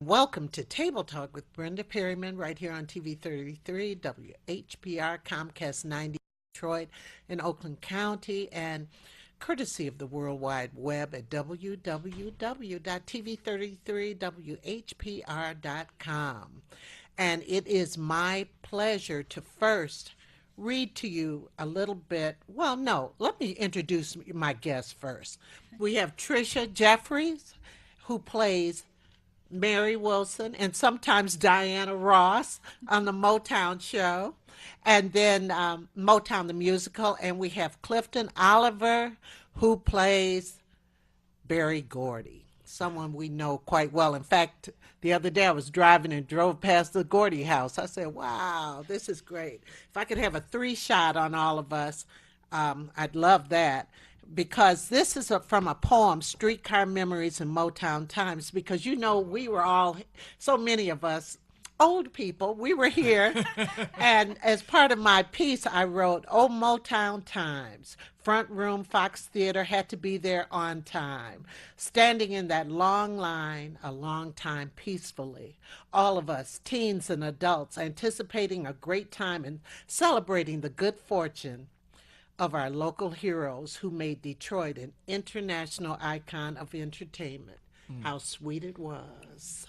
Welcome to Table Talk with Brenda Perryman right here on TV 33, WHPR, Comcast 90, Detroit, in Oakland County, and courtesy of the World Wide Web at www.tv33whpr.com. And it is my pleasure to first read to you a little bit. Well, no, let me introduce my guest first. We have Tricia Jeffries, who plays Mary Wilson, and sometimes Diana Ross on the Motown show, and then Motown the musical. And we have Clifton Oliver, who plays Berry Gordy, someone we know quite well. In fact, the other day I was driving and drove past the Gordy house. I said, wow, this is great. If I could have a three shot on all of us, I'd love that. Because this is from a poem, Streetcar Memories in Motown Times, because we were all, so many of us, old people, we were here. And as part of my piece, I wrote, "Oh, Motown Times. Front room, Fox Theater had to be there on time. Standing in that long line, a long time peacefully. All of us, teens and adults, anticipating a great time and celebrating the good fortune of our local heroes who made Detroit an international icon of entertainment. How sweet it was."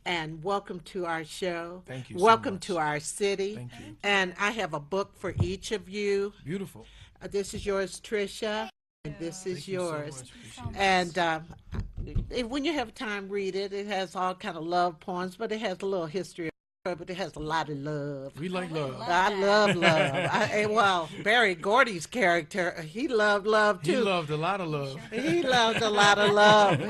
And welcome to our show. Thank you so Welcome much. to our city. Thank you. And I have a book for each of you. Beautiful. This is yours, Tricia, and this is Thank you so yours. much. Appreciate it. And when you have time, read it. It has all kind of love poems, but it has a little history, but it has a lot of love. We like love. I love love. Well, Barry Gordy's character, he loved love He too. loved a lot of love. He loved a lot of love.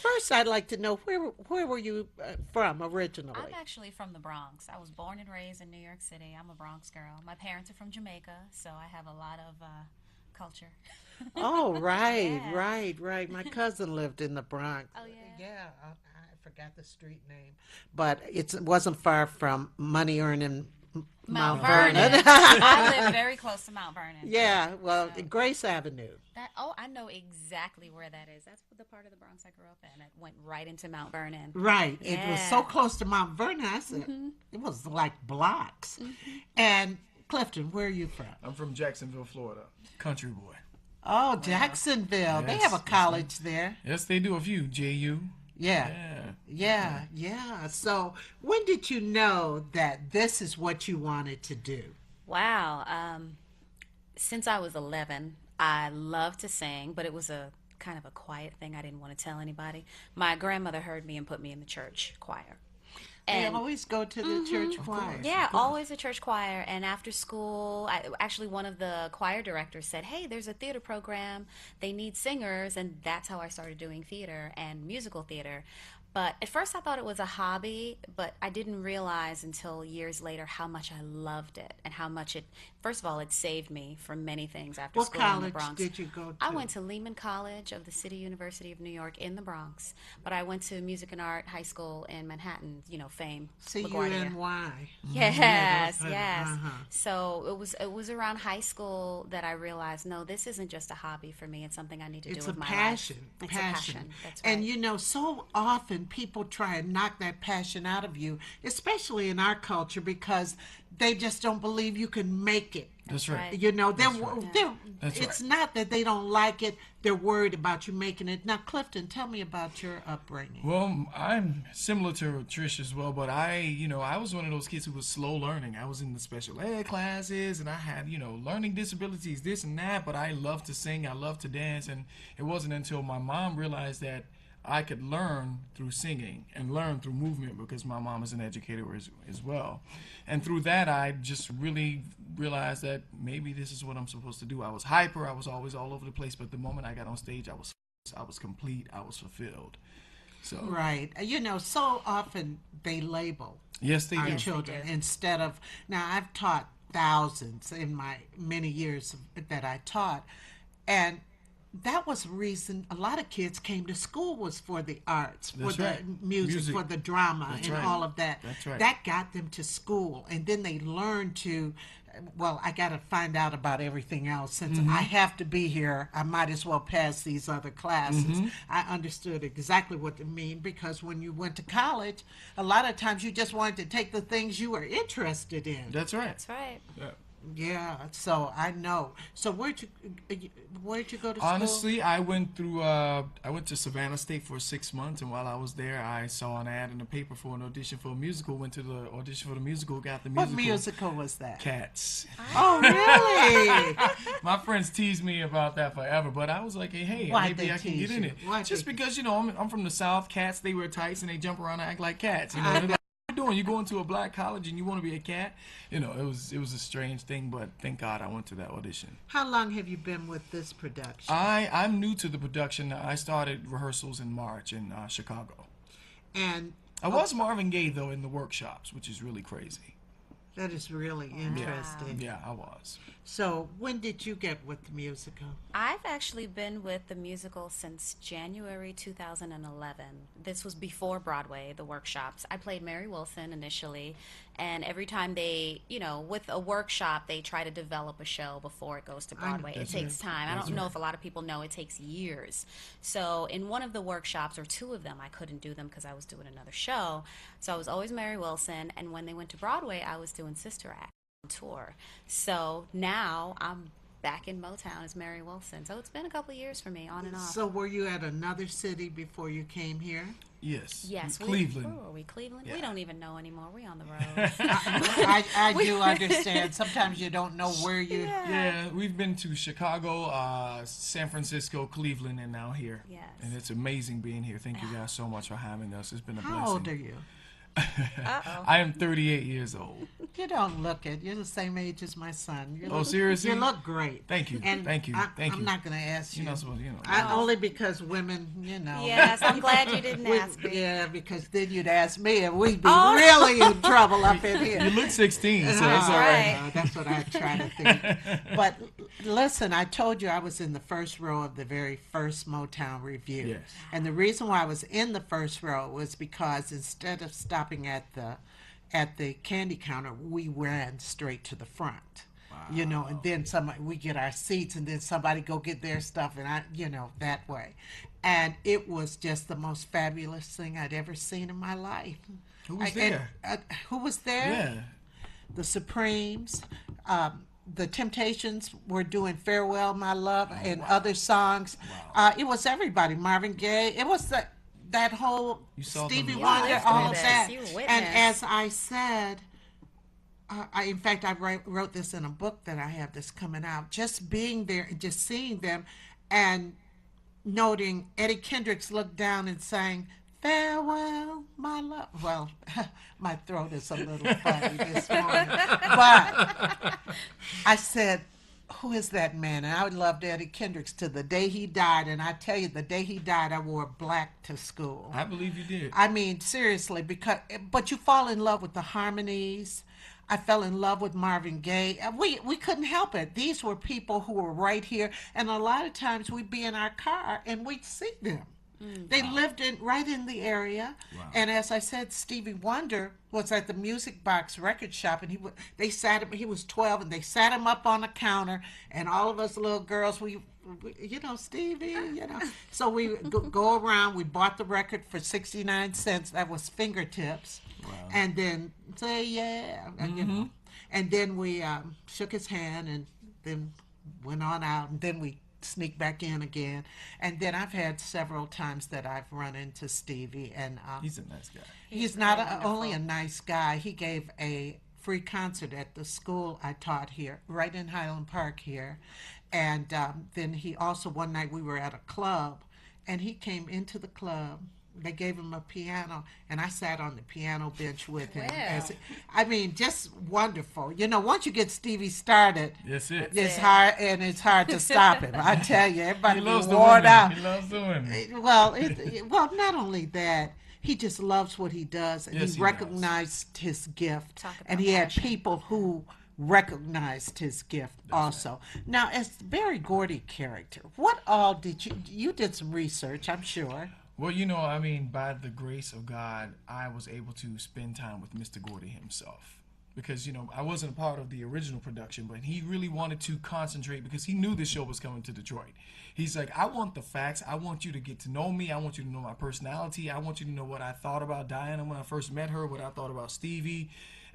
First, I'd like to know where were you from originally? I'm actually from the Bronx. I was born and raised in New York City. I'm a Bronx girl. My parents are from Jamaica, so I have a lot of culture. Oh, right, Yeah. right. My cousin lived in the Bronx. Oh, yeah? Yeah, I forgot the street name, but it wasn't far from money earning Mount Vernon. I live very close to Mount Vernon. Yeah, well, So- Grace Avenue. I know exactly where that is. That's the part of the Bronx I grew up in. It went right into Mount Vernon. Right. It was so Yeah. close to Mount Vernon. I said it was like blocks. And Clifton, where are you from? I'm from Jacksonville, Florida. Country boy. Oh, Jacksonville. They have a Yes, college there. Yes, they do a few. JU. Yeah. Yeah. Yeah. So, when did you know that this is what you wanted to do? Wow. Since I was 11, I loved to sing, but it was a kind of a quiet thing. I didn't want to tell anybody. My grandmother heard me and put me in the church choir. They And always go to the church choir. yeah, always a church choir. And after school, actually, one of the choir directors said, "Hey, there's a theater program. They need singers." And that's how I started doing theater and musical theater. But at first, I thought it was a hobby, but I didn't realize until years later how much I loved it and how much first of all, it saved me from many things after What school in the college Bronx. did you go to? I went to Lehman College of the City University of New York in the Bronx, but I went to Music and Art High School in Manhattan, fame. LaGuardia. CUNY. Yes, Yeah, yes. uh-huh. So it was around high school that I realized, no, this isn't just a hobby for me. It's something I need to It's do a with my passion. life. It's a passion. That's right. And so often people try and knock that passion out of you, especially in our culture, because they just don't believe you can make it. That's right. right. That's It's right. not that they don't like it, they're worried about you making it. Now, Clifton, tell me about your upbringing. Well, I'm similar to Trish as well, but I was one of those kids who was slow learning. I was in the special ed classes, and I had, learning disabilities, this and that, but I loved to sing, I loved to dance, and it wasn't until my mom realized that I could learn through singing and learn through movement because my mom is an educator as well. And through that, I just really realized that maybe this is what I'm supposed to do. I was hyper, I was always all over the place, but the moment I got on stage, I was complete, I was fulfilled. So Right. So often they label yes, they our do. children instead of. Now, I've taught thousands in my many years that I taught, and that was the reason a lot of kids came to school was for the arts, for That's the right. music, for the drama, That's and right. all of that. That's right. That got them to school, and then they learned to well, I got to find out about everything else since I have to be here. I might as well pass these other classes. I understood exactly what they mean because when you went to college, a lot of times you just wanted to take the things you were interested in. That's right. That's right. Yeah. Yeah, so I know. So where'd you go to school? Honestly, I went to Savannah State for 6 months, and while I was there, I saw an ad in the paper for an audition for a musical. Went to the audition for the musical, got the What musical. musical was that? Cats. Oh, really? My friends teased me about that forever, but I was like, hey, Why'd maybe they I can tease get in you? it. Why'd Just they- because, I'm from the South. Cats, they wear tights and they jump around and act like cats. They're like, what are you doing? You go into a black college and you want to be a cat? It was a strange thing, but thank God I went to that audition. How long have you been with this production? I'm new to the production. I started rehearsals in March in Chicago. And I was Marvin Gaye though in the workshops, which is really crazy. that is really interesting. Yeah, I was. So when did you get with the musical? I've actually been with the musical since January 2011. This was before Broadway, the workshops. I played Mary Wilson initially, and every time they, with a workshop, they try to develop a show before it goes to Broadway. It That's takes right. time. I That's don't know right. if a lot of people know it takes years. So in one of the workshops, or two of them, I couldn't do them because I was doing another show. So I was always Mary Wilson, and when they went to Broadway, I was doing Sister Act tour. So now I'm back in Motown as Mary Wilson. So it's been a couple of years for me, on and off. So were you at another city before you came here? Yes. Yes, Cleveland. Where were we? Cleveland? Yeah. We don't even know anymore. We on the road. I do understand. Sometimes you don't know where you. Yeah, we've been to Chicago, San Francisco, Cleveland, and now here. Yes. And it's amazing being here. Thank you guys so much for having us. It's been a blessing. How old are you? I am 38 years old. You don't look it. You're the same age as my son. Oh, seriously? You look great. Thank you. And Thank you. Thank I'm you. not going to ask you. You're not supposed to, Only because women, Yes, I'm glad you didn't ask me. Yeah, because then you'd ask me, and we'd be Oh. really in trouble up in here. You look 16, so it's all right. right. That's what I try to think. But listen, I told you I was in the first row of the very first Motown review. Yes. And the reason why I was in the first row was because instead of stopping at the candy counter, we ran straight to the front. And then we get our seats, and then somebody go get their stuff, and that way. And it was just the most fabulous thing I'd ever seen in my life. Who was there? Who was there? Yeah. The Supremes, the Temptations were doing "Farewell, My Love" and other songs. It was everybody. Marvin Gaye. It was that whole You saw Stevie them Wonder, live. all of Witness. that. You were And witness. as I said, in fact, I wrote this in a book that I have that's coming out. Just being there and just seeing them, and noting Eddie Kendricks look down and saying, "Farewell, my love." Well, my throat is a little funny this morning, but I said, "Who is that man?" And I loved Eddie Kendricks to the day he died. And I tell you, the day he died, I wore black to school. I believe you did. I mean, seriously, but you fall in love with the harmonies. I fell in love with Marvin Gaye. We couldn't help it. These were people who were right here, and a lot of times we'd be in our car and we'd see them. They lived right in the area, and as I said, Stevie Wonder was at the Music Box record shop, and they sat him. He was 12, and they sat him up on a counter, and all of us little girls, we Stevie, So we go around. We bought the record for 69 cents. That was Fingertips, and then say yeah, and then we shook his hand, and then went on out, and then we sneak back in again. And then I've had several times that I've run into Stevie, and He's a nice guy. he's not only a nice guy. He gave a free concert at the school I taught here, right in Highland Park here. And then he also, one night we were at a club, and he came into the club. They gave him a piano, and I sat on the piano bench with him. Wow. Just wonderful. Once you get Stevie started, That's it. it's hard, and it's hard to stop him. I tell you, everybody He be loves the worn women. out. He loves the women. Well, not only that, he just loves what he does, and Yes, he he recognized his gift, Talk about and he had passion. people who recognized his gift also. Now, as the Berry Gordy character, what all did you did some research, I'm sure. Well, by the grace of God, I was able to spend time with Mr. Gordy himself. because I wasn't a part of the original production, but he really wanted to concentrate because he knew this show was coming to Detroit. He's like, I want the facts. I want you to get to know me. I want you to know my personality. I want you to know what I thought about Diana when I first met her, what I thought about Stevie.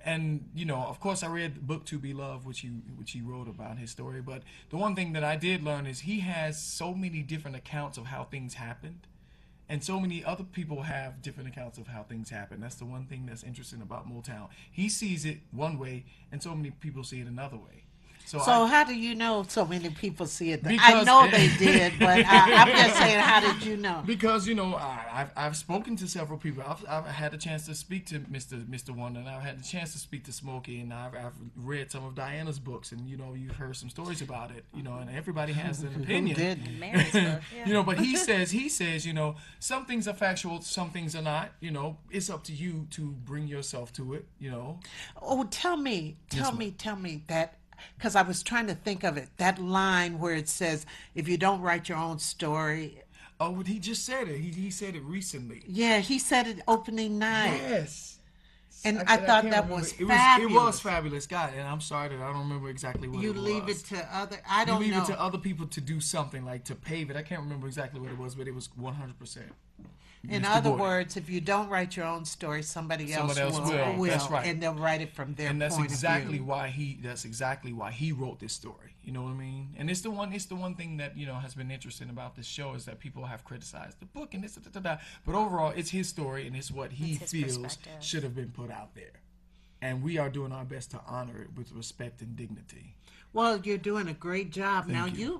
And of course, I read the book To Be Loved, which he wrote about his story. But the one thing that I did learn is he has so many different accounts of how things happened, and so many other people have different accounts of how things happen. That's the one thing that's interesting about Motown. He sees it one way, and so many people see it another way. So how do you know so many people see it? I Because- know they did, but I'm just saying, how did you know? Because I've spoken to several people. I've had a chance to speak to Mr. Wonder, and I've had the chance to speak to Smokey, and I've read some of Diana's books, and you've heard some stories about it. And everybody has an opinion. Who didn't? Mary's book. Yeah. But he says some things are factual, some things are not. It's up to you to bring yourself to it. Oh, tell me that, because I was trying to think of it, that line where it says, if you don't write your own story. Oh, but he just said it. He said it recently. Yeah, he said it opening night. Yes. And I thought can't that remember. was It fabulous. was fabulous, God. And I'm sorry that I don't remember exactly what You it was. leave it to other, I don't You leave know. it to other people to do something, like to pave it. I can't remember exactly what it was, but it was 100%. In Mr. other Gordon. words, if you don't write your own story, somebody else will. will. That's right. And they'll write it from their And that's point exactly of view. why he wrote this story. You know what I mean? And it's the one thing that has been interesting about this show is that people have criticized the book and this, but overall it's his story and it's what he It's his feels perspective. should have been put out there. And we are doing our best to honor it with respect and dignity. Well, you're doing a great job. Now you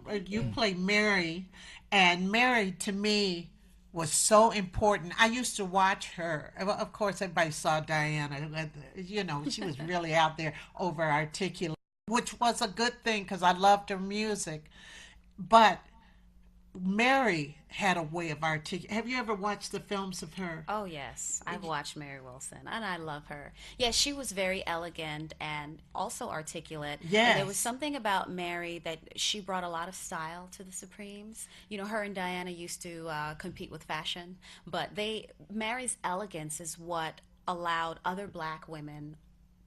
play Mary, and Mary to me was so important. I used to watch her. Of course, everybody saw Diana. She was really out there, over articulate, which was a good thing because I loved her music. But Mary had a way of articulating. Have you ever watched the films of her? Oh, yes. I've watched Mary Wilson, and I love her. Yeah, she was very elegant and also articulate. And there was Yes. something about Mary that she brought a lot of style to the Supremes. Her and Diana used to compete with fashion, but Mary's elegance is what allowed other black women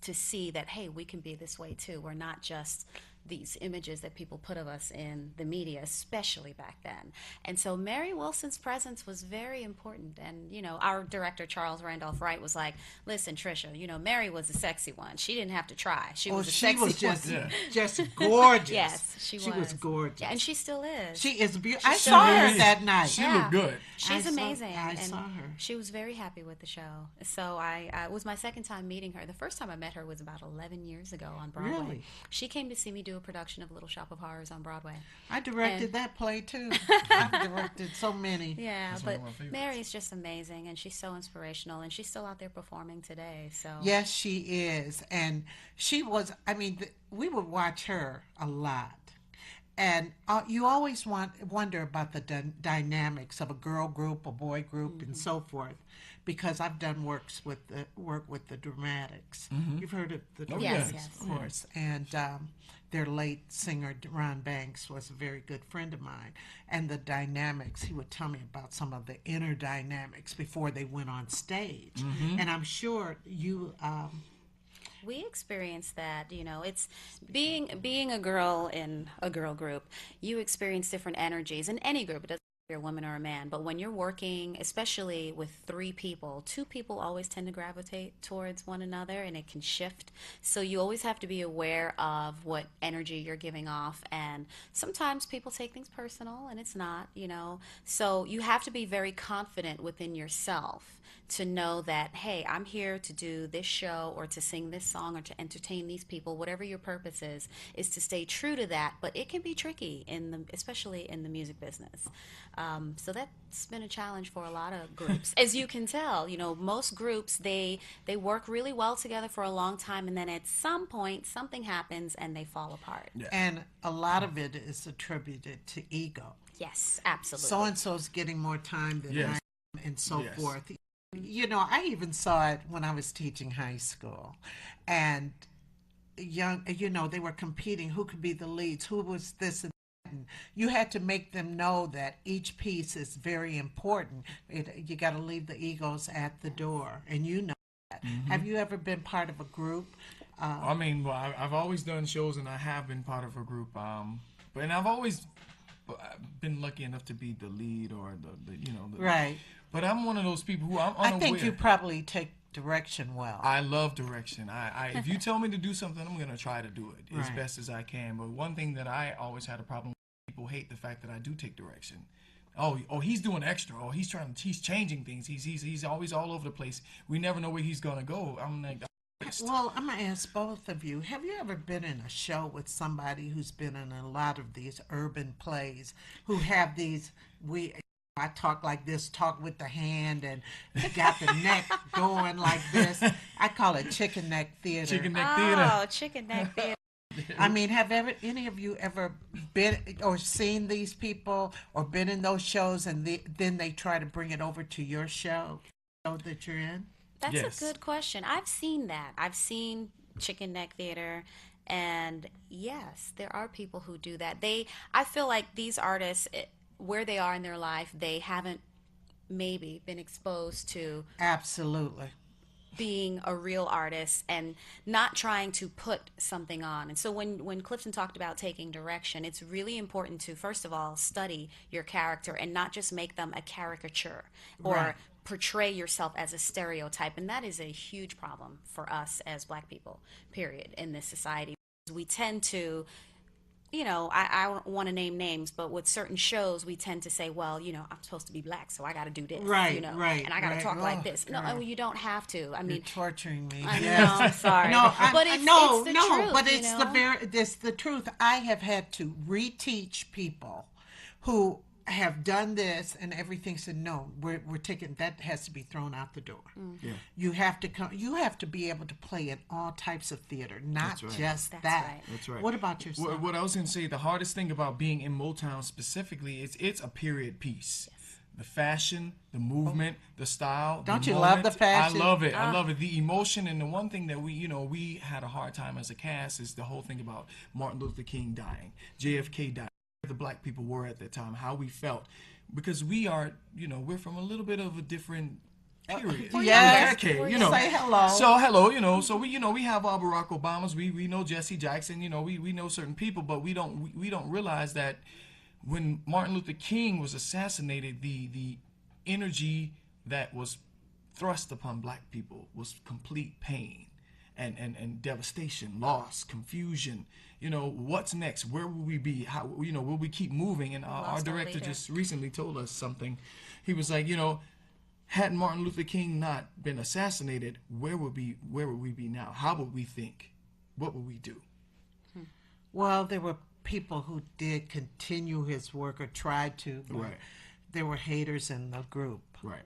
to see that, hey, we can be this way too. We're not just these images that people put of us in the media, especially back then. And so Mary Wilson's presence was very important. And, our director, Charles Randolph Wright, was like, listen, Trisha, Mary was the sexy one. She didn't have to try. She was a she sexy was just one. just gorgeous. Yes, she was. She was gorgeous. Yeah, and she still is. She is beautiful. I still saw her is. that night. She looked good. She's I saw- amazing. I and saw her. She was very happy with the show. So it was my second time meeting her. The first time I met her was about 11 years ago on Broadway. Really? She came to see me do a production of Little Shop of Horrors on Broadway. I directed And- that play too. I directed so many. Yeah, That's one but of my favorites. Mary's just amazing, and she's so inspirational, and she's still out there performing today. So Yes, she is. And she was, we would watch her a lot. And you always wonder about the dynamics of a girl group, a boy group, and so forth. Because I've done work with the Dramatics. You've heard of the Oh, Dramatics, yes. of course. And their late singer, Ron Banks, was a very good friend of mine. And the dynamics, he would tell me about some of the inner dynamics before they went on stage. And I'm sure you... we experienced that. It's being a girl in a girl group. You experience different energies in any group. It doesn't matter if you're a woman or a man, but when you're working, especially with three people, two people always tend to gravitate towards one another, and it can shift. So you always have to be aware of what energy you're giving off, and sometimes people take things personal, and it's not. So you have to be very confident within yourself to know that, hey, I'm here to do this show or to sing this song or to entertain these people, whatever your purpose is to stay true to that. But it can be tricky especially in the music business. So that's been a challenge for a lot of groups. As you can tell, most groups, they work really well together for a long time, and then at some point something happens and they fall apart. Yeah. And a lot of it is attributed to ego. Yes, absolutely. So-and-so's getting more time than Yes. I am, and so Yes. forth. I even saw it when I was teaching high school. And they were competing, who could be the leads, who was this and that. And you had to make them know that each piece is very important. You got to leave the egos at the door, and that. Have you ever been part of a group I mean, well, I've always done shows, and I have been part of a group. But and I've always been lucky enough to be the lead or the. Right. But I'm one of those people who I'm I unaware. think you probably take direction well. I love direction. I if you tell me to do something, I'm gonna try to do it as Right. best as I can. But one thing that I always had a problem with, people hate the fact that I do take direction. Oh, he's doing extra. Oh, he's changing things. He's always all over the place. We never know where he's gonna go. I'm like, Well, I'm gonna ask both of you. Have you ever been in a show with somebody who's been in a lot of these urban plays, who have these I talk like this, talk with the hand, and got the neck going like this. I call it chicken neck theater. chicken neck theater. Oh, chicken neck theater. I mean, any of you ever been or seen these people or been in those shows, and then they try to bring it over to your show that you're in? That's Yes. a good question. I've seen that. I've seen chicken neck theater, and yes, there are people who do that. I feel like these artists, where they are in their life, they haven't maybe been exposed to Absolutely. being a real artist and not trying to put something on. And so when Clifton talked about taking direction, it's really important to first of all study your character and not just make them a caricature or Right. portray yourself as a stereotype. And that is a huge problem for us as Black people, period, in this society. We tend to, I don't want to name names, but with certain shows, we tend to say, well, I'm supposed to be Black, so I got to do this, Right, right, and I got to right. talk like Oh, this. No, God. you don't have to. I You're mean, torturing me. I Yes. know, I'm sorry. No, but it's the truth, but you it's know? it's the truth. I have had to reteach people who have done this and everything. Said no, we're taking that has to be thrown out the door. Yeah. You have to come. You have to be able to play in all types of theater, not That's right. just That's that. right. That's right. What about yourself? What I was going to say, the hardest thing about being in Motown specifically is it's a period piece. The fashion, the movement, the style. Don't the you love moment. the fashion? I love it. I love it. The emotion, and the one thing that we had a hard time as a cast is the whole thing about Martin Luther King dying, JFK dying, where the Black people were at that time, how we felt, because we are, we're from a little bit of a different period. Yes. Decade, Say hello. So hello, so we have our Barack Obamas, we know Jesse Jackson, we know certain people, but we don't realize that when Martin Luther King was assassinated, the energy that was thrust upon Black people was complete pain and devastation, loss, confusion. What's next? Where will we be? How will we keep moving? And our Lost our director leader. just recently told us something. He was like, had Martin Luther King not been assassinated, where would we be now? How would we think? What would we do? Well, there were people who did continue his work or tried to, but Right. there were haters in the group. Right.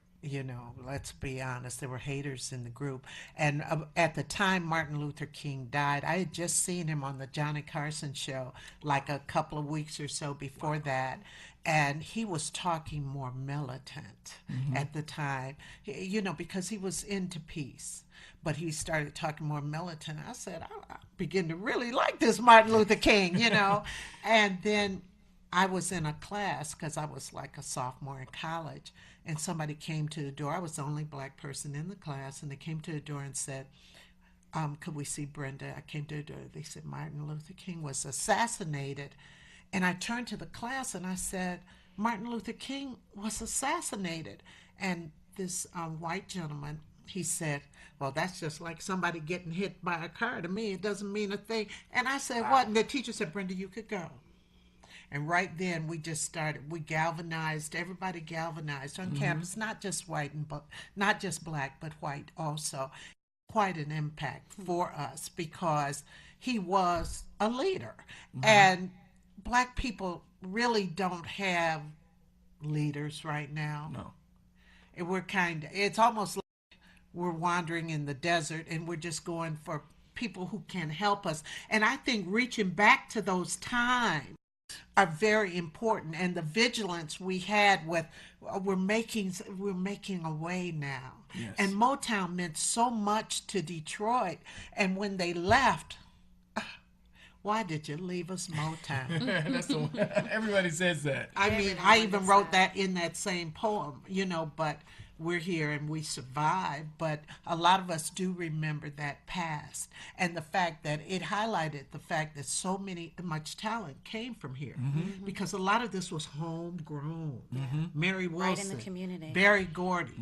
Let's be honest, there were haters in the group. And at the time Martin Luther King died, I had just seen him on the Johnny Carson show like a couple of weeks or so before that. And he was talking more militant at the time, because he was into peace. But he started talking more militant. I said, I begin to really like this Martin Luther King, And then I was in a class because I was like a sophomore in college, and somebody came to the door. I was the only Black person in the class, and they came to the door and said, could we see Brenda? I came to the door. They said Martin Luther King was assassinated. And I turned to the class and I said, Martin Luther King was assassinated. And this white gentleman, he said, well, that's just like somebody getting hit by a car. To me, it doesn't mean a thing. And I said, what? And the teacher said, Brenda, you could go. And right then we just started. We galvanized. Everybody galvanized on campus, not just white not just Black, but white also. Quite an impact for us because he was a leader, and Black people really don't have leaders right now. No. And it's almost like we're wandering in the desert and we're just going for people who can help us. And I think reaching back to those times are very important, and the vigilance we had with we're making a way now. Yes. And Motown meant so much to Detroit, and when they left, why did you leave us, Motown? That's the one. Everybody says that. I mean, I even wrote that in that same poem, but we're here and we survived, but a lot of us do remember that past and the fact that it highlighted the fact that much talent came from here, because a lot of this was homegrown. Mary Wilson, Right in the community. Berry Gordy,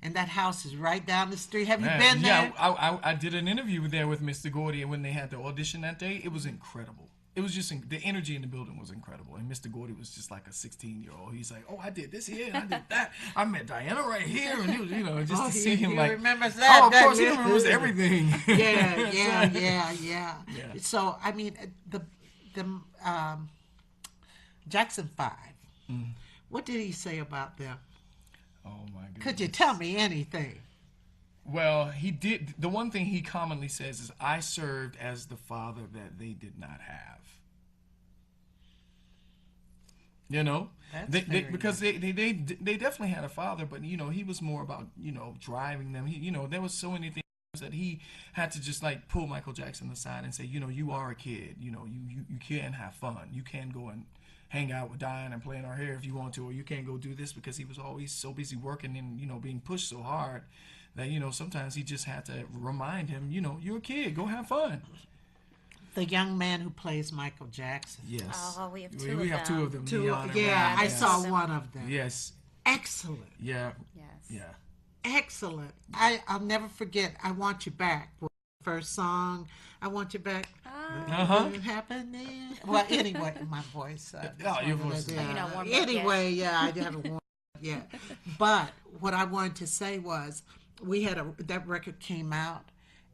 and that house is right down the street. Have you Man, been there? yeah, I did an interview there with Mr. Gordy, and when they had the audition that day, it was incredible. It was just the energy in the building was incredible, and Mr. Gordy was just like a 16-year-old. He's like, "Oh, I did this here, and I did that. I met Diana right here," and it was, just to see him he like, remembers that. oh, of course, he doesn't remembers everything. Yeah. Yeah. So I mean, the Jackson 5. What did he say about them? Oh my goodness. Could you tell me anything? Well, he did. The one thing he commonly says is, "I served as the father that they did not have." You know, That's because they definitely had a father, but he was more about driving them. There was so many things that he had to just like pull Michael Jackson aside and say, you are a kid. You can have fun. You can go and hang out with Diane and play in our hair if you want to, or you can't go do this, because he was always so busy working and being pushed so hard that sometimes he just had to remind him, you're a kid, go have fun. The young man who plays Michael Jackson. Yes. Oh, we have two we of have them. two of them. Two, Neon and yeah, Ryan. I Yes. saw one of them. Yes. Excellent. Yeah. Yes. Yeah. Excellent. I'll never forget I Want You Back. First song, I Want You Back. What happened then? Well, anyway, my voice. Your voice is- You're not warmed up Anyway, yeah, I haven't warmed up yet. But what I wanted to say was, we had that record came out,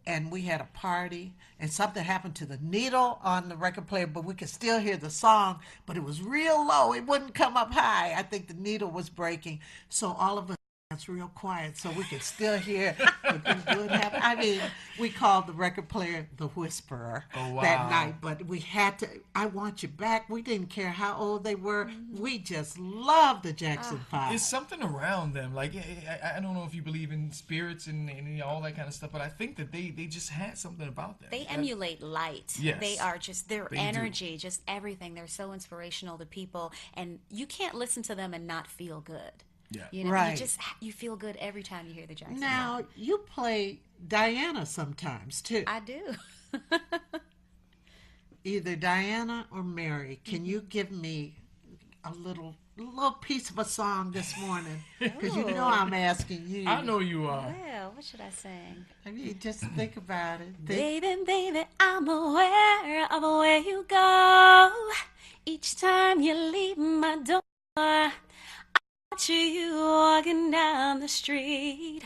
and we had a party, and something happened to the needle on the record player, but we could still hear the song, but it was real low. It wouldn't come up high. I think the needle was breaking. So all of us danced real quiet so we could still hear the good happen. I mean, we called the record player the Whisperer Oh, that wow. night, but we had to, I Want You Back. We didn't care how old they were. We just loved the Jackson 5. It's something around them. Like, I don't know if you believe in spirits and all that kind of stuff, but I think that they just had something about them. They emulate light. Yes. They are just their They do. energy, just everything. They're so inspirational to people, and you can't listen to them and not feel good. Yeah. Right. You feel good every time you hear the Jackson. Now, you play Diana sometimes, too. I do. Either Diana or Mary. Can you give me a little piece of a song this morning? Because you know I'm asking you. I know you are. Well, what should I sing? I mean, just think about it. Baby, baby, I'm aware of where you go. Each time you leave my door, I watch you walking down the street,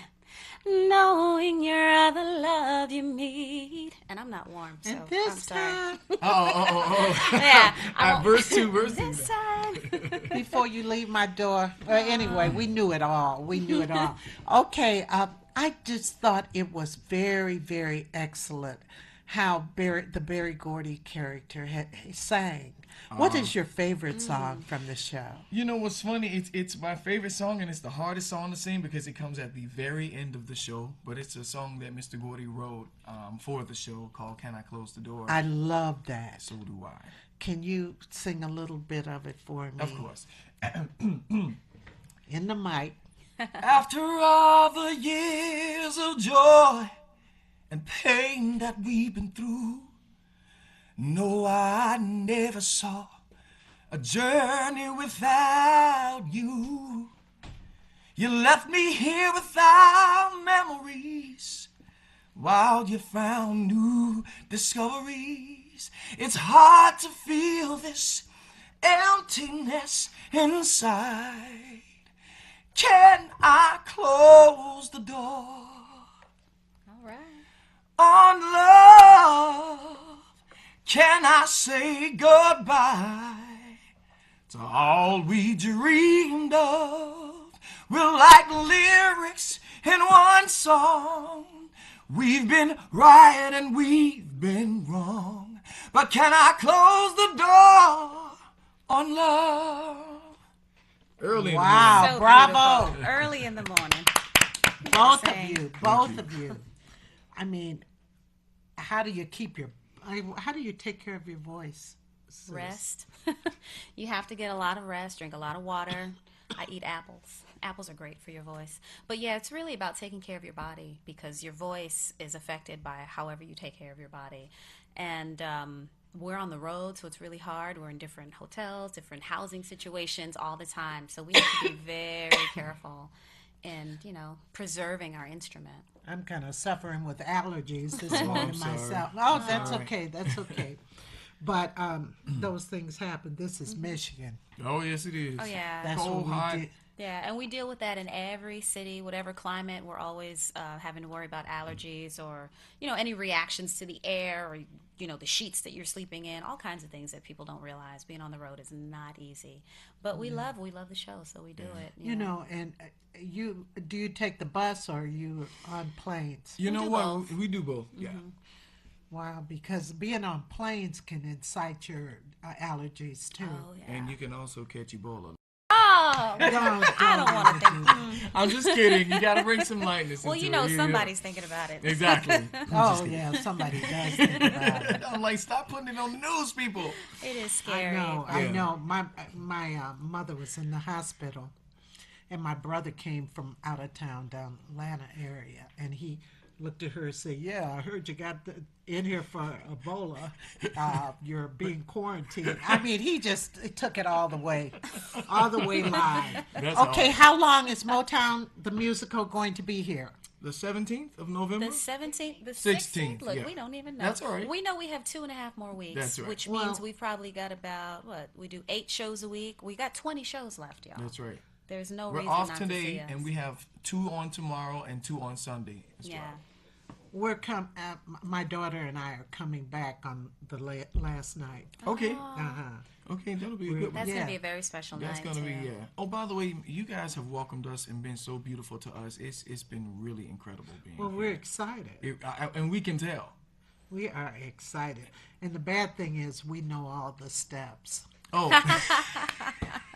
knowing your other love you meet. And I'm not warm, so And I'm this sorry. time, Oh. Yeah, Verse 2, verse 2. this time. before you leave my door. Anyway, we knew it all. We knew it all. Okay, I just thought it was very, very excellent how the Berry Gordy character sang. What is your favorite song from the show? You know what's funny? It's my favorite song, and it's the hardest song to sing because it comes at the very end of the show. But it's a song that Mr. Gordy wrote for the show called "Can I Close the Door?" I love that. So do I. Can you sing a little bit of it for me? Of course. In the mic. After all the years of joy and pain that we've been through, no, I never saw a journey without you. You left me here without memories while you found new discoveries. It's hard to feel this emptiness inside. Can I close the door All right. on love? Can I say goodbye to all we dreamed of? We're like lyrics in one song. We've been right and we've been wrong. But can I close the door on love? Early Wow. So bravo. beautiful. Early in the morning. Both of Sing. you. Both of you. I mean, how do you take care of your voice? sis? Rest. You have to get a lot of rest, drink a lot of water. I eat apples apples are great for your voice. But yeah, it's really about taking care of your body because your voice is affected by however you take care of your body. And we're on the road, so it's really hard. We're in different hotels, different housing situations all the time. So we have to be very careful in, preserving our instrument. I'm kind of suffering with allergies this I'm morning sorry. myself. Oh, that's Sorry. okay. That's okay. But those things happen. This is Michigan. Oh yes, it is. Oh, yeah. That's Cold, what hot. we did. Yeah, and we deal with that in every city, whatever climate. We're always having to worry about allergies or, any reactions to the air or, the sheets that you're sleeping in, all kinds of things that people don't realize. Being on the road is not easy. But we love the show, so we do it. And do you take the bus or are you on planes? You know do what? both. We do both. Yeah. Wow, because being on planes can incite your allergies too. Oh, yeah. And you can also catch Ebola. Oh, Don't I don't want to think. I'm just kidding. You got to bring some lightness. Well, into it. somebody's thinking about it. Exactly. Oh yeah, somebody does think about it. I'm like, stop putting it on the news, people. It is I scary. know, Yeah. I know. My mother was in the hospital, and my brother came from out of town, down Atlanta area, and he looked at her and said, "Yeah, I heard you got in here for Ebola. You're being quarantined." I mean, he just took it all the way live. That's Okay, all. how long is Motown the musical going to be here? The 17th of November. The 17th, the 16th, 16th. Look, yeah. we don't even know. That's all right. We know we have 2.5 more weeks, That's right. which Well- means we've probably got about we do 8 shows a week. We got 20 shows left, y'all. That's right. There's no We're reason off not to see today, us. and we have 2 on tomorrow and 2 on Sunday as yeah. well. My daughter and I are coming back on the last night. Okay. Uh-huh. Okay, that'll be a good one. That's Yeah. gonna be a very special That's night. gonna be too. yeah. Oh, by the way, you guys have welcomed us and been so beautiful to us. It's been really incredible being Well, here. we're excited. And we can tell. We are excited. And the bad thing is we know all the steps. Oh,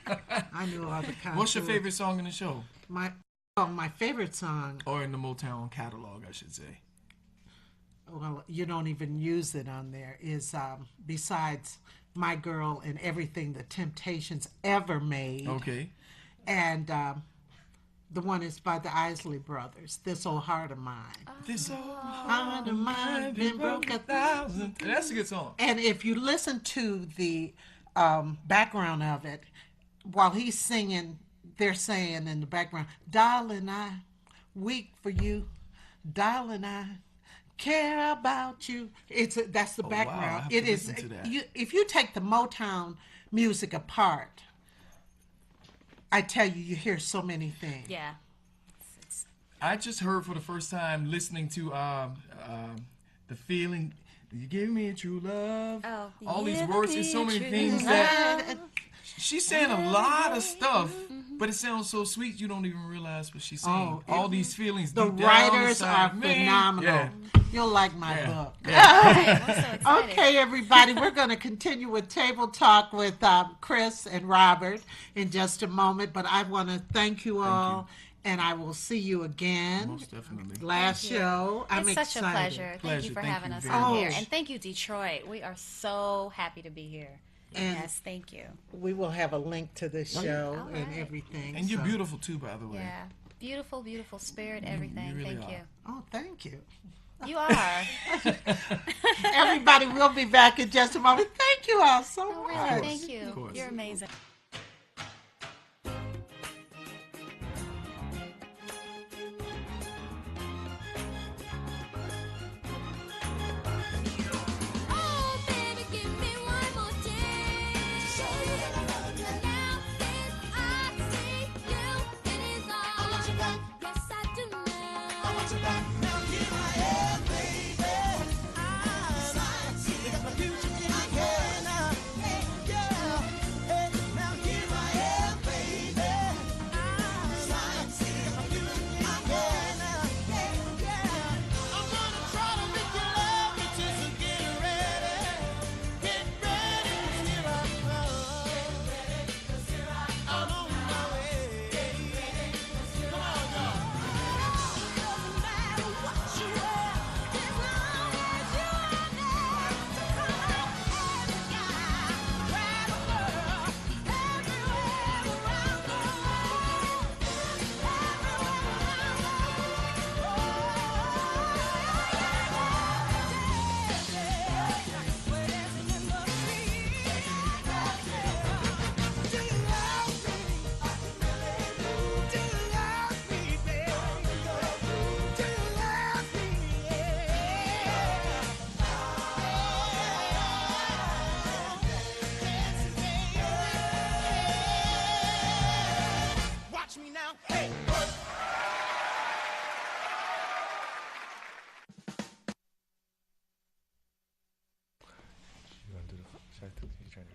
I knew all the contours. what's your favorite song in the show, My favorite song, or in the Motown catalog, I should say? well, you don't even use it on there, is besides My Girl and Everything the Temptations ever made. Okay. And the one is by the Isley Brothers, This Old Heart of Mine. This old Heart of mine been broke 1,000. That's a good song. And if you listen to the background of it, while he's singing, they're saying in the background, "Darling, I weak for you. Darling, I care about you." That's the wow, I background. have It to is. listen to that. If you take the Motown music apart, I tell you, you hear so many things. Yeah. I just heard for the first time listening to the feeling. You give me a true love. Oh, all these give words. me There's so many true things love. that she's saying a lot of stuff, but it sounds so sweet you don't even realize what she's saying. Oh, all these feelings. The deep down writers inside. are Man, phenomenal. Yeah. You'll like my Yeah. book. Right, we're so excited. Okay, everybody, we're going to continue with Table Talk with Chris and Robert in just a moment, but I want to thank you all, and I will see you again. Most definitely. Last Thank you. show. I'm It's such excited. a pleasure. Thank Pleasure. you for Thank having you us very on here. much. And thank you, Detroit. We are so happy to be here. And- yes, thank you. We will have a link to the show All and right. everything. And you're so- beautiful too, by the way. Yeah. Beautiful, beautiful spirit, everything. really thank are. you. Oh, thank you. You are. Everybody, we'll be back in just a moment. Thank you all so Oh, much. really, thank you. Of course. You're amazing. Oh, baby, give me one more chance. Show you that I love you. Now since I see you, it is all. I want you back. Yes, I do now. I want you back. Now here I am, baby. I got my future in my hand now. Hey, yeah. Hey, now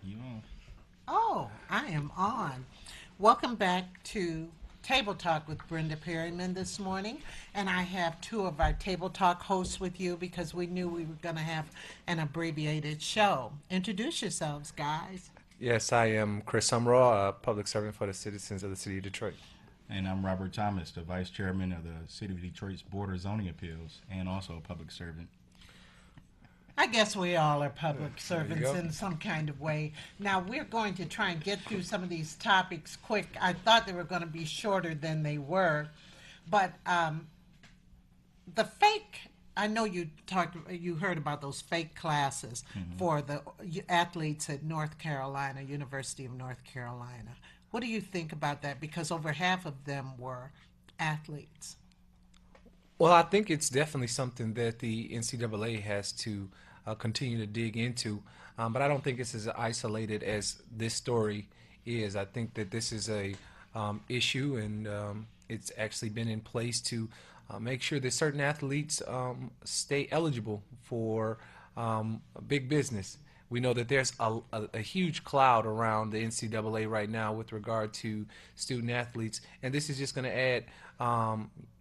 You on? Oh, I am on. Welcome back to Table Talk with Brenda Perryman this morning. And I have two of our Table Talk hosts with you because we knew we were going to have an abbreviated show. Introduce yourselves, guys. Yes, I am Chris Sumraw, a public servant for the citizens of the city of Detroit. And I'm Robert Thomas, the Vice Chairman of the City of Detroit's Board of Zoning Appeals, and also a public servant. I guess we all are public servants go. in some kind of way. Now, we're going to try and get through some of these topics quick. I thought they were going to be shorter than they were. But the fake, I know you heard about those fake classes for the athletes at North Carolina, University of North Carolina. What do you think about that? Because over half of them were athletes. Well, I think it's definitely something that the NCAA has to continue to dig into, but I don't think it's as isolated as this story is. I think that this is a issue, and it's actually been in place to make sure that certain athletes stay eligible for big business. We know that there's a huge cloud around the NCAA right now with regard to student athletes, and this is just going to add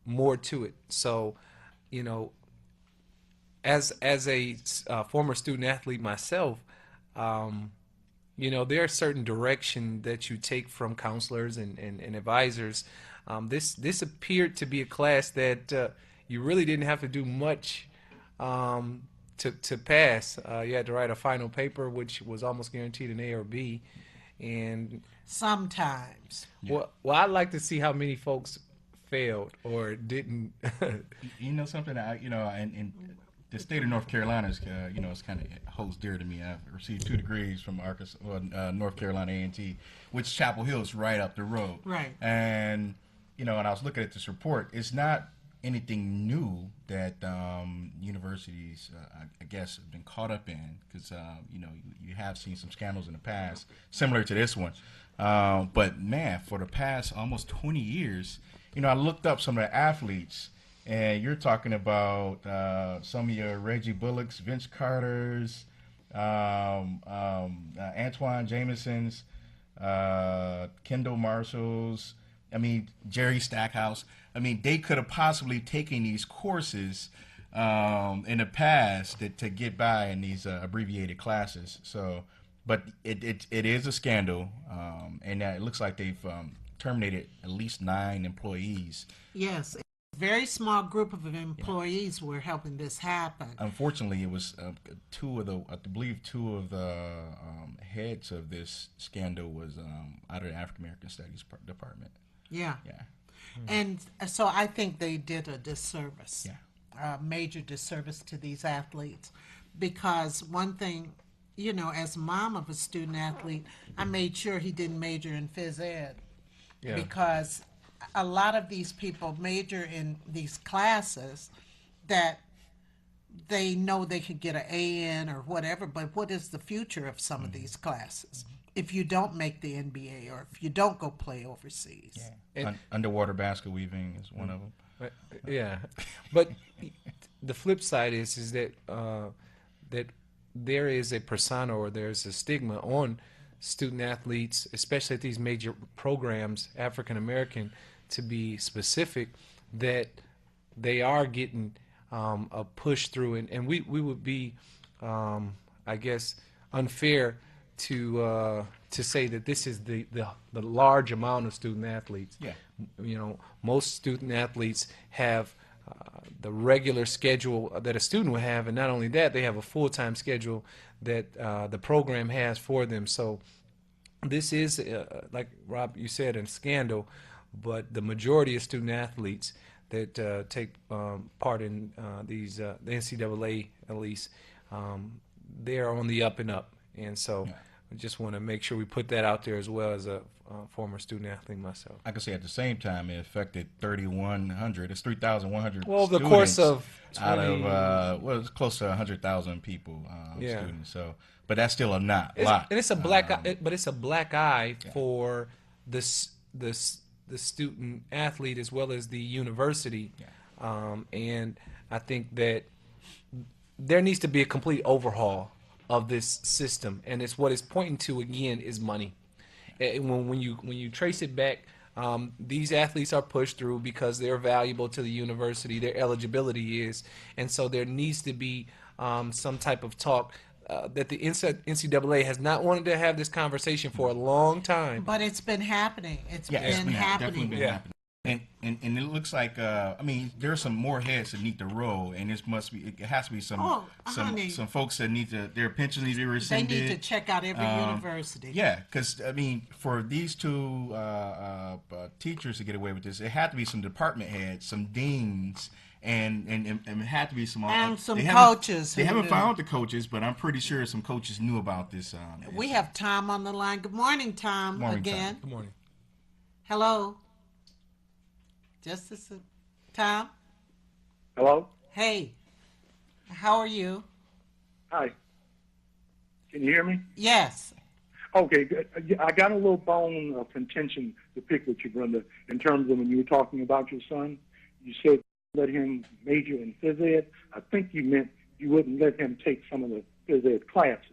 more to it. So, you know, as a former student athlete myself, you know, there are certain direction that you take from counselors and advisors. This appeared to be a class that you really didn't have to do much to pass. You had to write a final paper, which was almost guaranteed an A or B. And Sometimes. well, I'd like to see how many folks failed or didn't. You know something? In the state of North Carolina is, it's kind of holds dear to me. I've received 2 degrees from North Carolina A&T, which Chapel Hill is right up the road. Right. And and I was looking at this report. It's not anything new that universities, I guess, have been caught up in, because you have seen some scandals in the past similar to this one. But man, for the past almost 20 years, I looked up some of the athletes, and you're talking about some of your Reggie Bullocks, Vince Carters, Antoine Jamesons, Kendall Marshalls. Jerry Stackhouse. They could have possibly taken these courses in the past to get by in these abbreviated classes. So, but it is a scandal, and it looks like they've terminated at least 9 employees. Yes, a very small group of employees were helping this happen. Unfortunately, it was I believe two of the heads of this scandal was out of the African American Studies department. Yeah. Yeah. And so I think they did a disservice, Yeah. a major disservice to these athletes. Because one thing, as mom of a student athlete, I made sure he didn't major in phys ed. Yeah. Because a lot of these people major in these classes that they know they could get an A in or whatever, but what is the future of some of these classes if you don't make the NBA or if you don't go play overseas? And- Underwater basket weaving is one of them. Yeah, but the flip side is that that there is a persona or there's a stigma on student athletes, especially at these major programs, African American, to be specific, that they are getting a push through, and we would be, I guess, unfair to say that this is the large amount of student athletes. Yeah. Most student athletes have the regular schedule that a student would have, and not only that, they have a full-time schedule that the program has for them. So this is, like Rob, you said, a scandal, but the majority of student athletes that take part in the NCAA, at least, they're on the up and up. And so I just want to make sure we put that out there as well as a former student athlete myself. I can say at the same time it affected 3,100. It's 3,100. Well, the course of out 20 of it's close to 100,000 people, Yeah. students. So, but that's still a lot. And it's a black eye, but it's a black eye for the student athlete as well as the university. And I think that there needs to be a complete overhaul of this system, and it's what it's pointing to again is money. And when you trace it back, these athletes are pushed through because they're valuable to the university. Their eligibility is, and so there needs to be some type of talk that the NCAA has not wanted to have this conversation for a long time. But it's been happening. It's Yeah, it's been been happening. definitely been Yeah. happening. And it looks like I mean there's some more heads that need to roll, and it has to be some honey. some folks that need to their pensions need to be They rescinded. need to check out every university. Yeah, because I mean, for these two teachers to get away with this, it had to be some department heads, some deans, and it had to be some And some they haven't- coaches They who haven't knew. found the coaches, but I'm pretty sure some coaches knew about this. We issue. have Tom on the line. Good morning, Tom. Morning, again. Tom. Good morning. Hello. Just a sec. Tom. Hello? Hey. How are you? Hi. Can you hear me? Yes. Okay, good. I got a little bone of contention to pick with you, Brenda, in terms of when you were talking about your son. You said let him major in phys ed. I think you meant you wouldn't let him take some of the phys ed classes.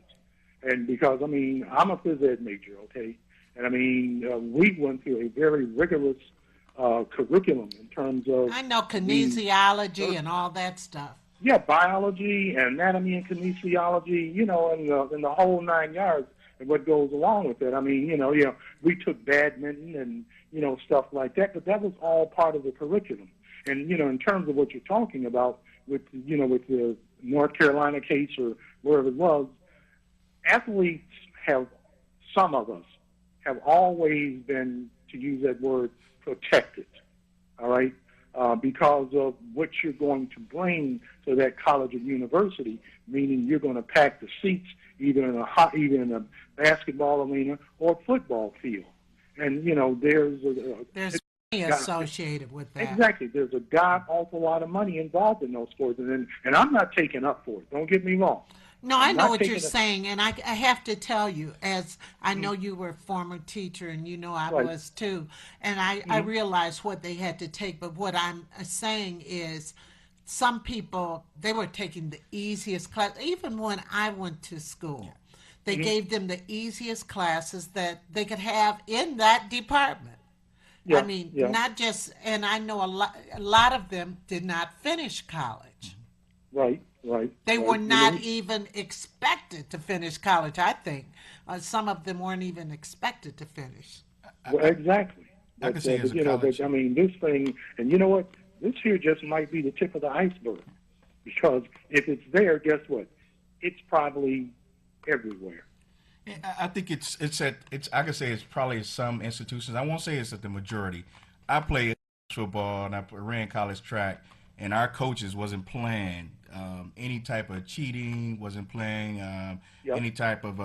And because, I mean, I'm a phys ed major, okay? And, I mean, we went through a very rigorous curriculum in terms of... I know kinesiology and all that stuff. Yeah, biology, anatomy and kinesiology, you know, and the whole 9 yards and what goes along with it. I mean, you know, we took badminton and, you know, stuff like that, but that was all part of the curriculum. And, you know, in terms of what you're talking about with, you know, with the North Carolina case or wherever it was, athletes have, some of us, have always been, to use that word, protected, all right? Because of what you're going to bring to that college or university, meaning you're going to pack the seats either in a basketball arena or football field. And, you know, there's money associated with that. Exactly. There's a god awful lot of money involved in those sports. And I'm not taking up for it. Don't get me wrong. No, I I'm know not what you're taking it- saying, and I have to tell you, as I know you were a former teacher, and you know I Right. was too, and I realized what they had to take. But what I'm saying is, some people, they were taking the easiest class. Even when I went to school, they gave them the easiest classes that they could have in that department. Yeah, I mean, yeah. not just, and I know a lot of them did not finish college. Right. They right. were You not know, even expected to finish college, I think. Some of them weren't even expected to finish. Well, exactly. I can say as a you know, college- but, I mean, this thing, and you know what? This here just might be the tip of the iceberg, because if it's there, guess what? It's probably everywhere. I think it's I can say it's probably some institutions. I won't say it's at the majority. I played football and I ran college track, and our coaches wasn't playing any type of cheating, wasn't playing Yep. any type of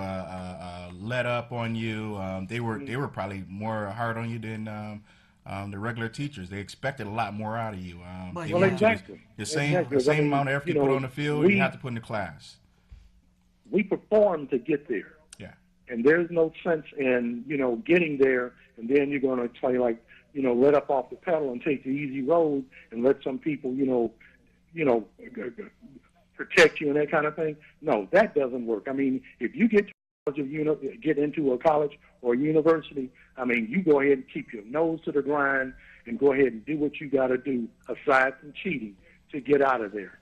let up on you. They were probably more hard on you than the regular teachers. They expected a lot more out of you. Well, They Well, wanted you to- exactly. The same Exactly. the same I mean, amount of effort you you put know, on the field, we- you have to put in the class. We perform to get there. Yeah. And there's no sense in, you know, getting there and then you're going to play like, you know, let up off the pedal and take the easy road and let some people, you know, protect you and that kind of thing. No, that doesn't work. I mean, if you get get into a college or a university, I mean, you go ahead and keep your nose to the grind and go ahead and do what you got to do aside from cheating to get out of there.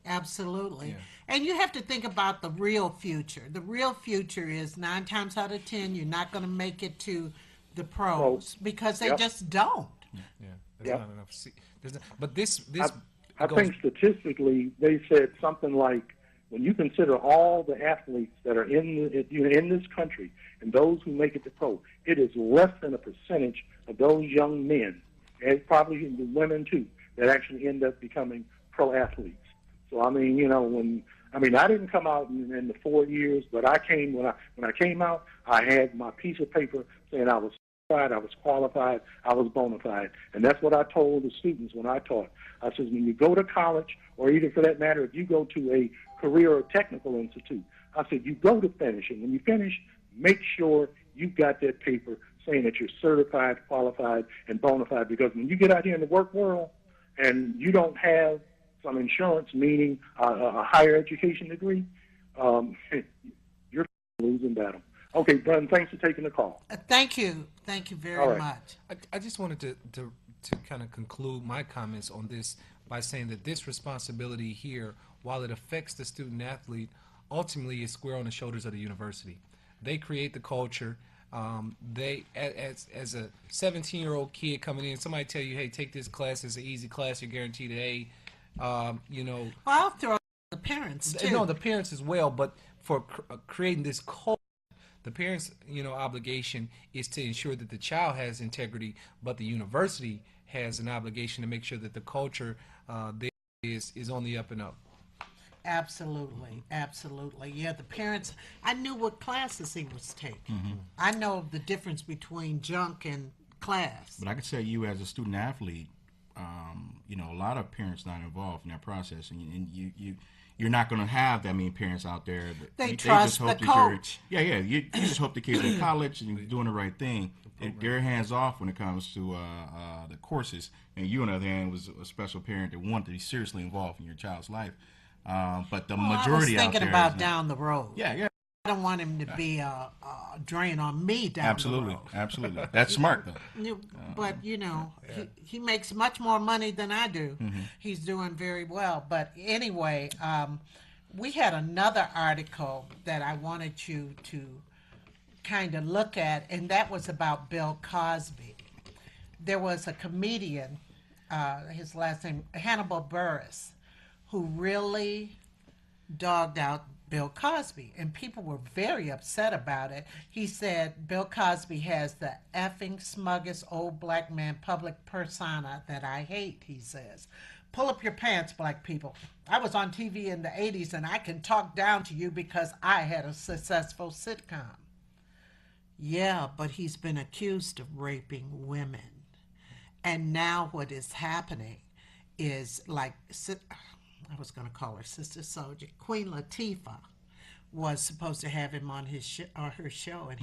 Absolutely. And you have to think about the real future. The real future is 9 times out of 10, you're not going to make it to the pros because they Yep. just don't. Yeah, there's Yep. not enough. There's not, but this I goes- think statistically, they said something like, when you consider all the athletes that are in this country and those who make it to pro, it is less than a percentage of those young men, and probably the women too, that actually end up becoming pro athletes. So I mean, you know, I didn't come out in the 4 years, but I came when I came out, I had my piece of paper saying I was certified, I was qualified, I was bona fide, and that's what I told the students when I taught. I said, when you go to college, or even for that matter, if you go to a career or technical institute, I said, you go to finish, and when you finish, make sure you got that paper saying that you're certified, qualified, and bona fide, because when you get out here in the work world and you don't have some insurance, meaning a higher education degree, you're losing battle. Okay, Brandon, thanks for taking the call. Thank you. Thank you very All right. much. I just wanted to kind of conclude my comments on this by saying that this responsibility here, while it affects the student athlete, ultimately is square on the shoulders of the university. They create the culture. They, as a 17-year-old kid coming in, somebody tell you, hey, take this class. It's an easy class. You're guaranteed an A. You know, Well, I'll throw the parents too. no, the parents as well, but for creating this culture, the parents, you know, obligation is to ensure that the child has integrity, but the university has an obligation to make sure that the culture there is on the up and up. Absolutely, absolutely. Yeah, the parents. I knew what classes he was taking. I know the difference between junk and class. But I could say you as a student athlete, you know, a lot of parents not involved in that process, and you're not going to have that many parents out there. They trust just hope the that you're- coach. Yeah. You just hope the kids are in college and you're doing the right thing. They're hands off when it comes to the courses, and you, on the other hand, was a special parent that wanted to be seriously involved in your child's life. But the Well, I was majority out thinking there about is not. down the road. Yeah. I don't want him to be a drain on me down Absolutely, the road. absolutely. That's smart though. But you know, he makes much more money than I do. Mm-hmm. He's doing very well. But anyway, we had another article that I wanted you to kind of look at, and that was about Bill Cosby. There was a comedian, his last name Hannibal Buress, who really dogged out Bill Cosby, and people were very upset about it. He said Bill Cosby has the effing smuggest old black man public persona that I hate, he says. Pull up your pants, black people. I was on TV in the 80s and I can talk down to you because I had a successful sitcom. Yeah, but he's been accused of raping women. And now what is happening is like, I was going to call her Sister Soldier, Queen Latifah was supposed to have him on his her show, and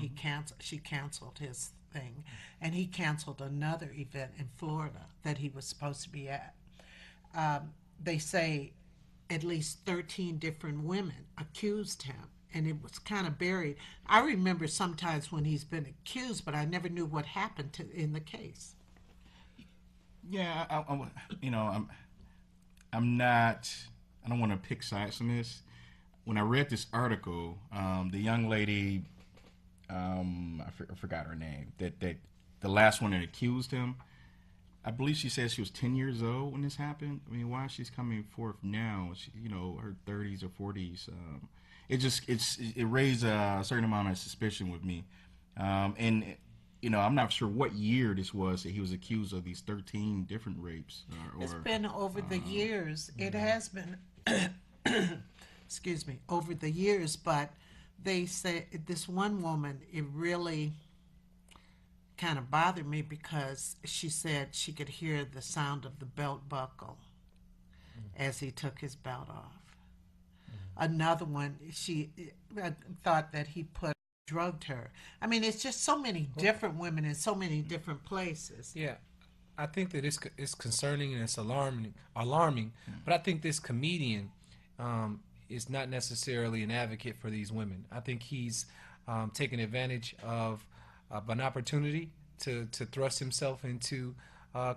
she canceled his thing, and he canceled another event in Florida that he was supposed to be at. They say at least 13 different women accused him, and it was kind of buried. I remember sometimes when he's been accused, but I never knew what happened in the case. Yeah, I'm not. I don't want to pick sides on this. When I read this article, the young lady, I forgot her name. That the last one that accused him, I believe she said she was 10 years old when this happened. I mean, why she's coming forth now? She, her 30s or 40s. It raised a certain amount of suspicion with me, and. I'm not sure what year this was that he was accused of these 13 different rapes. It's been over the years. It has been, excuse me, over the years. But they say this one woman, it really kind of bothered me because she said she could hear the sound of the belt buckle as he took his belt off. Another one, she thought that he drugged her. I mean, it's just so many different women in so many different places. Yeah, I think that it's concerning and it's alarming. But I think this comedian is not necessarily an advocate for these women. I think he's taking advantage of an opportunity to thrust himself into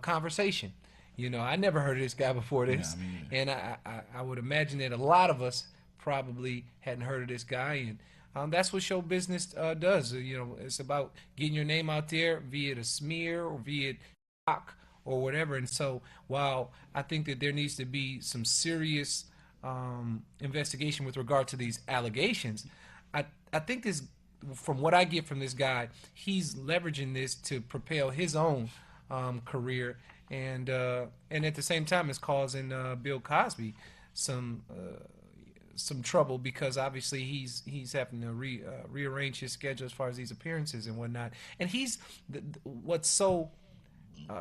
conversation. I never heard of this guy before this, and I would imagine that a lot of us probably hadn't heard of this guy, and that's what show business does. It's about getting your name out there via a smear or via talk or whatever. And so while I think that there needs to be some serious investigation with regard to these allegations, I think this, from what I get from this guy, he's leveraging this to propel his own career, and at the same time is causing Bill Cosby some trouble, because obviously he's having to rearrange his schedule as far as these appearances and whatnot. And what's so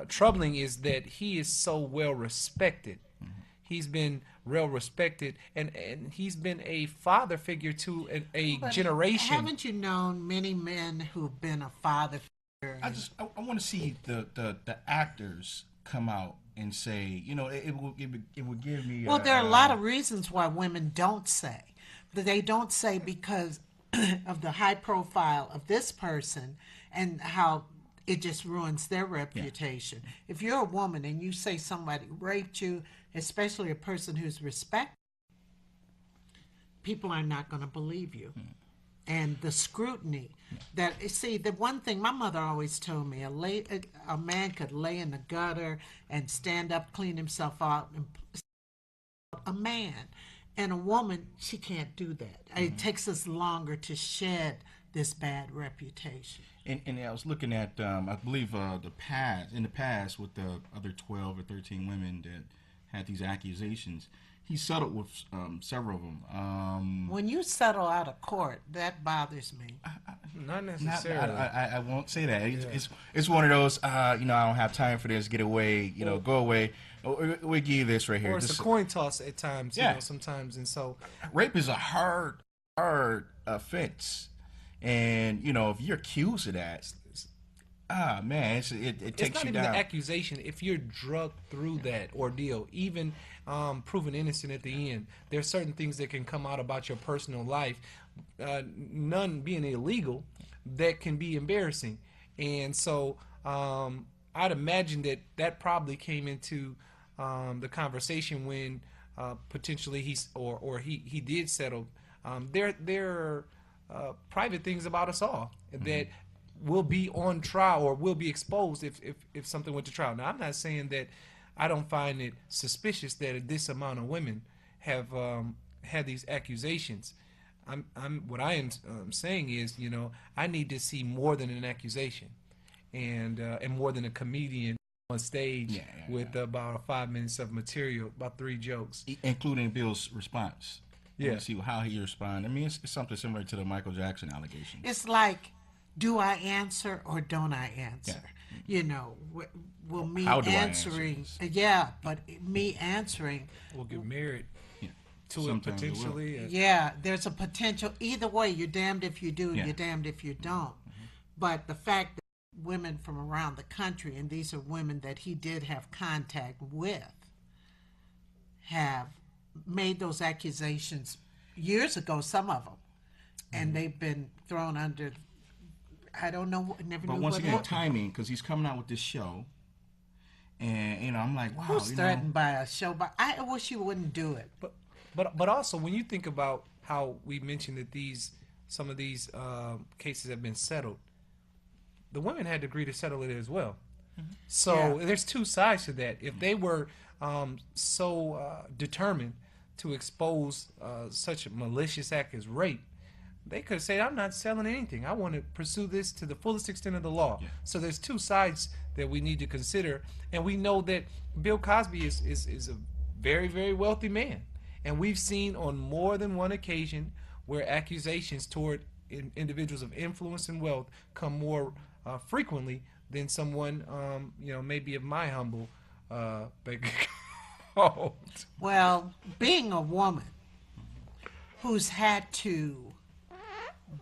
troubling is that he is so well respected. He's been well respected, and he's been a father figure to a But generation. Haven't you known many men who've been a father figure? I want to see the actors come out and say, it would give me. Well, there are a lot of reasons why women don't say. They don't say because of the high profile of this person and how it just ruins their reputation. If you're a woman and you say somebody raped you, especially a person who's respected, people are not going to believe you. And the scrutiny that, see, the one thing my mother always told me, a man could lay in the gutter and stand up, clean himself out, and a man. And a woman, she can't do that. It takes us longer to shed this bad reputation. And I was looking at, I believe, in the past with the other 12 or 13 women that had these accusations, he settled with several of them. When you settle out of court, that bothers me. Not necessarily. I won't say that. It's one of those, I don't have time for this, get away, go away. We give you this right here. Or it's a coin toss at times, Yeah. sometimes. And so, Rape is a hard offense. And, if you're accused of that, man, it it's takes not you even down. the accusation. If you're drugged through that ordeal, even proven innocent at the end, there's certain things that can come out about your personal life, none being illegal, that can be embarrassing. And so I'd imagine that probably came into the conversation when potentially he did settle. There are private things about us all that will be on trial or will be exposed if something went to trial. Now, I'm not saying that I don't find it suspicious that this amount of women have had these accusations. What I am saying is, I need to see more than an accusation, and more than a comedian on stage with about 5 minutes of material, about 3 jokes, Including Bill's response. Yeah. To see how he responded. I mean, it's something similar to the Michael Jackson allegation. It's like, do I answer or don't I answer? Will me How do I answering, answer but me answering, will get married to it Sometimes it will. potentially. there's a potential. Either way, you're damned if you do, Yeah. you're damned if you don't. But the fact that women from around the country, and these are women that he did have contact with, have made those accusations years ago, some of them, and they've been thrown under, I don't know, never But knew once what again, happened. timing, because he's coming out with this show. And, I'm like, wow. Who's threatened by a show? But I wish you wouldn't do it. But also when you think about how we mentioned that some of these cases have been settled, the women had to agree to settle it as well. So there's two sides to that. If they were so determined to expose such a malicious act as rape, they could have said, I'm not selling anything. I want to pursue this to the fullest extent of the law. So there's two sides that we need to consider. And we know that Bill Cosby is a very, very wealthy man. And we've seen on more than one occasion where accusations toward individuals of influence and wealth come more frequently than someone, maybe of my humble background. Well, being a woman who's had to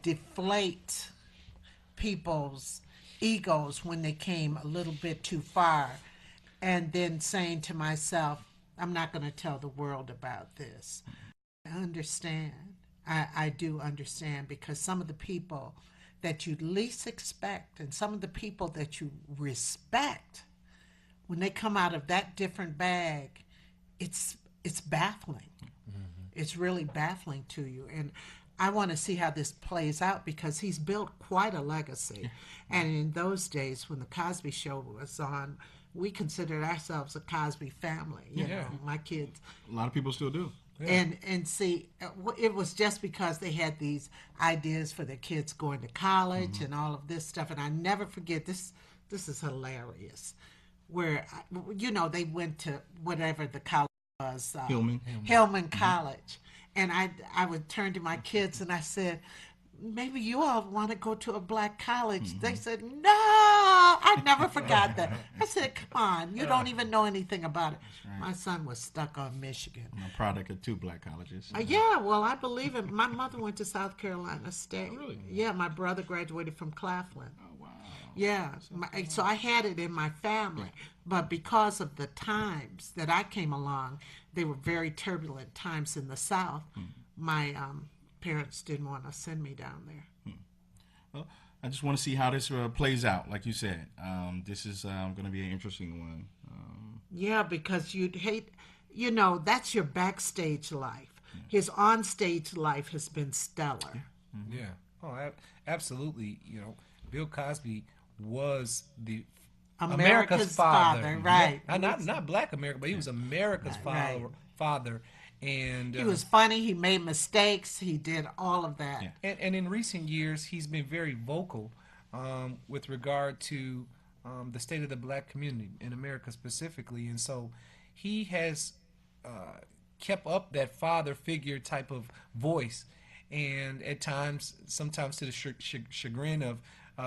deflate people's egos when they came a little bit too far, and then saying to myself, I'm not going to tell the world about this. I understand. I do understand, because some of the people that you least expect and some of the people that you respect, when they come out of that different bag, it's baffling. It's really baffling to you. And I want to see how this plays out, because he's built quite a legacy. And in those days when the Cosby Show was on, we considered ourselves a Cosby family. You know, my kids. A lot of people still do. And see, it was just because they had these ideas for their kids going to college and all of this stuff. And I never forget this. This is hilarious. Where they went to whatever the college was, Hillman College, and I would turn to my kids and I said, maybe you all want to go to a black college. They said, no. I never forgot that. I said, come on, you don't even know anything about it. right. My son was stuck on Michigan. I'm a product of 2 black colleges. Yeah, well, I believe it. My mother went to South Carolina State. Oh, really? Yeah, my brother graduated from Claflin. Oh, wow. Yeah, so I had it in my family. But because of the times that I came along, they were very turbulent times in the South. My parents didn't want to send me down there. Well, I just want to see how this plays out. Like you said, this is going to be an interesting one. Yeah, because you'd hate, that's your backstage life. His onstage life has been stellar. Yeah. Oh, absolutely. Bill Cosby was the America's father, right. Not Black America, but he was America's Right. father. And He was funny. He made mistakes. He did all of that. Yeah. and in recent years, he's been very vocal with regard to the state of the Black community in America specifically. And so he has kept up that father figure type of voice. And at times, sometimes to the chagrin of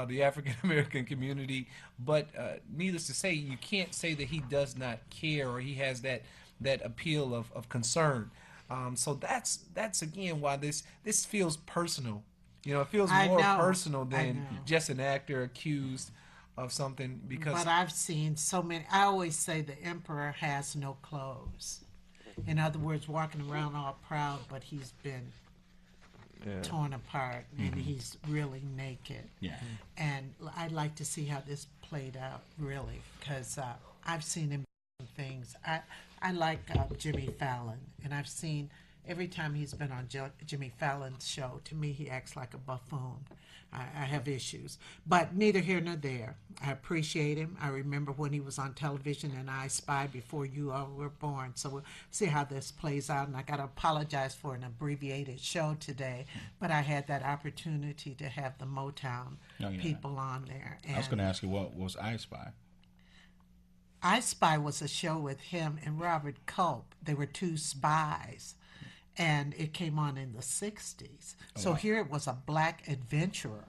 the African American community. But needless to say, you can't say that he does not care or he has that appeal of concern. So that's again why this feels personal. It feels I more know. personal I than know. just an actor accused of something. Because But I've seen so many. I always say the emperor has no clothes. In other words, walking around all proud, but he's been torn apart and he's really naked. Yeah. And I'd like to see how this played out, really, because I've seen him do things. I like Jimmy Fallon, and I've seen every time he's been on Jimmy Fallon's show, to me, he acts like a buffoon. I have issues, but neither here nor there. I appreciate him. I remember when he was on television and I Spy before you all were born. So we'll see how this plays out. And I got to apologize for an abbreviated show today, but I had that opportunity to have the Motown people on there. And I was going to ask you, what was I Spy? I Spy was a show with him and Robert Culp. They were two spies, and it came on in the 60s. So here it was a black adventurer,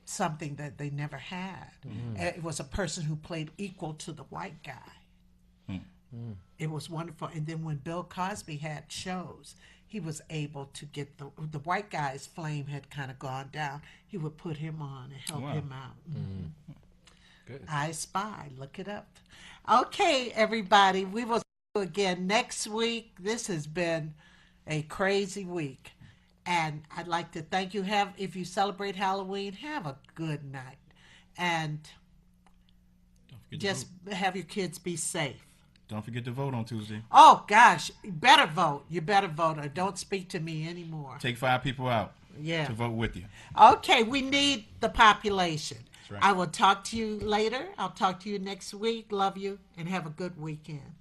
something that they never had. It was a person who played equal to the white guy. It was wonderful. And then when Bill Cosby had shows, he was able to get the white guy's flame had kind of gone down. He would put him on and help him out. Good. I Spy. Look it up. Okay, everybody. We will see you again next week. This has been a crazy week. And I'd like to thank you. If you celebrate Halloween, have a good night. And Don't forget just have your kids be safe. Don't forget to vote on Tuesday. Oh, gosh. You better vote. You better vote or don't speak to me anymore. Take 5 people out Yeah. to vote with you. Okay, we need the population. That's right. I will talk to you later. I'll talk to you next week. Love you and have a good weekend.